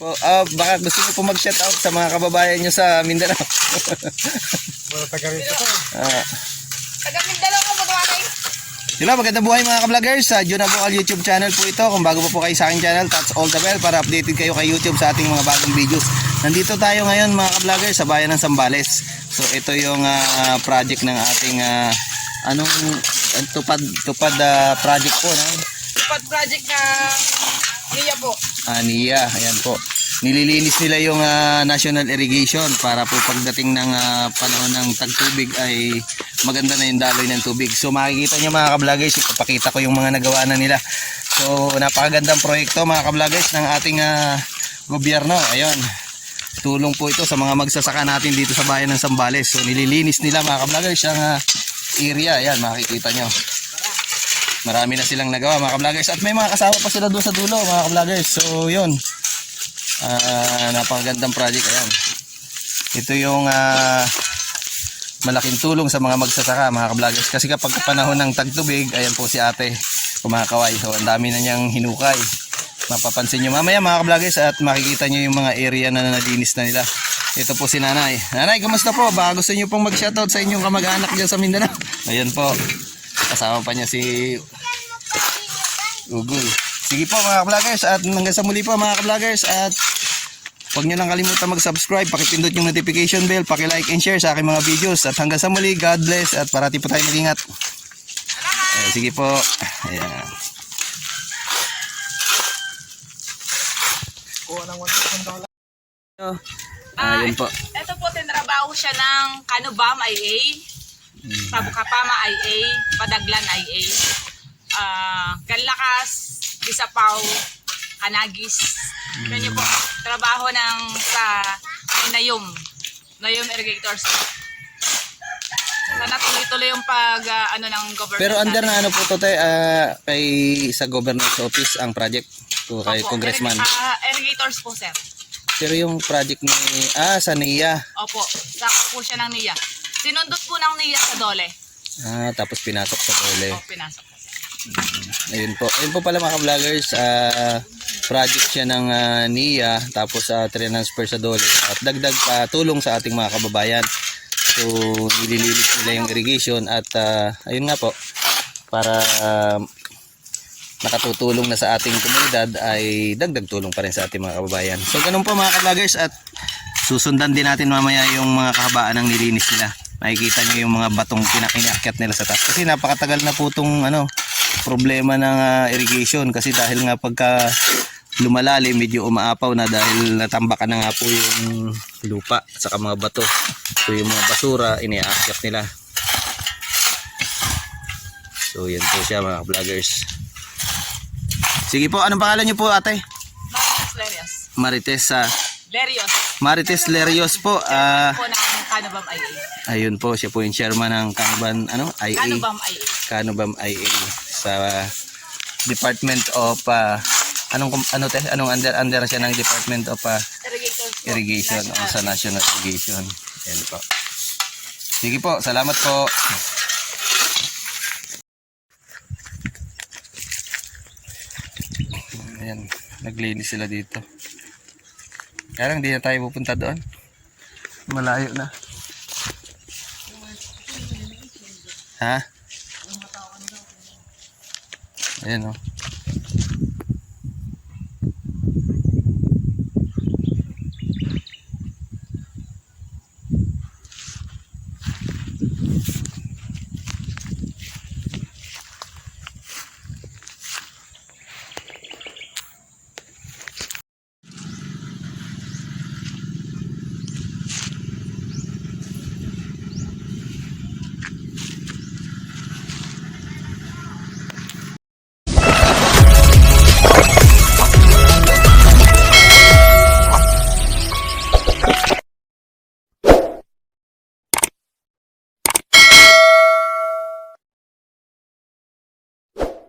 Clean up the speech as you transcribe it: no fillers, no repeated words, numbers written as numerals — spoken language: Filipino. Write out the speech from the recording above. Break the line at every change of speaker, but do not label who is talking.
Po, baka gusto niyo po mag-shoutout sa mga kababayan niyo sa Mindanao.
Wala taga rito to.
Taga Mindanao ko po tumatay.
Hello, magandang buhay mga ka-vloggers. Sa Juna Vocal YouTube channel po ito. Kung bago po kayo sa aking channel, touch all the bell para updated kayo kay YouTube sa ating mga bagong videos. Nandito tayo ngayon mga ka-vloggers sa bayan ng Zambales. So ito yung project ng ating tupad project po. No?
Tupad project na NIA po.
NIA, ayan po. Nililinis nila yung national irrigation para po pagdating ng panahon ng tagtubig ay maganda na yung daloy ng tubig. So makikita nyo mga ka-vloggers, ipapakita ko yung mga nagawa na nila. So napakagandang proyekto mga ka-vloggers ng ating gobyerno. Ayun, tulong po ito sa mga magsasaka natin dito sa bayan ng Zambales. So nililinis nila mga ka-vloggers ang area. Ayan, makikita nyo. Marami na silang nagawa mga ka-vloggers. At may mga kasama pa sila doon sa dulo mga ka-vloggers. So yun, napakagandang project. Ayan, ito yung malaking tulong sa mga magsasaka mga ka-vloggers. Kasi kapag panahon ng tagtubig, ayan po si ate kumakaway. So ang dami na niyang hinukay. Mapapansin nyo mamaya mga ka-vloggers at makikita nyo yung mga area na nalinis na nila. Ito po si nanay. Nanay, kumusta po? Baka gusto nyo pong mag-shoutout sa inyong kamag-anak dyan sa Mindanao. Ayan po, kasama pa niya si Ugul. Sige po mga ka-vloggers, at hanggang sa muli po mga ka-vloggers, at huwag nyo nang kalimutan mag-subscribe, pakipindot yung notification bell, paki-like and share sa aking mga videos. At hanggang sa muli, God bless, at parati po tayo mag-ingat. Sige po. Ayan.
Kuha ng $1,000.
Ayun po.
Ito po, tinrabaho siya ng Kanubam IA, Pabukapama IA, Padaglan IA, Kanlakas, Isapaw, Kanagis. Ganyan po, trabaho ng sa Nayum Irrigators. Sana tuloy-tuloy yung ng government.
Pero under na ano po to tayo, kay sa governor's office ang project to kay
Opo,
congressman.
Irrigators po, sir.
Pero yung project ni sa NIA.
Opo, saka po siya ng NIA. Sinundot po ng NIA sa Dole.
Tapos pinasok sa Dole.
Opo, pinasok po.
Ayun po. Ayun po pala mga vloggers, project siya ng NIA tapos transfer sa Dole at dagdag pa tulong sa ating mga kababayan. So nililinis nila yung irrigation at ayun nga po, para nakatutulong na sa ating komunidad ay dagdag tulong pa rin sa ating mga kababayan. So ganun po mga ka-vloggers, at susundan din natin mamaya yung mga kahabaan ng nilinis nila. Makikita nyo yung mga batong pinakinakyat nila sa taas kasi napakatagal na po itong problema ng irrigation, kasi dahil nga pagka lumalalim medyo umaapaw na dahil natambakan na nga po yung lupa at saka mga bato. So yung mga basura iniaakyat nila. So yan po siya mga vloggers. Sige po, anong pangalan niyo po ate?
Marites Lerios.
Marites
Lerios.
Marites Lerios po.
Po ng Kanubam IA.
Ayun po, siya po yung chairman ng Kanubam IA.
Kanubam IA.
Kanubam IA sa Department of anong under siya ng Department of Irrigation o sa National Irrigation. Ayan po. Sige po, salamat po. Ayan, naglinis sila dito. Kaya lang di na tayo pupunta doon. Malayo na. Ha? Ayan o.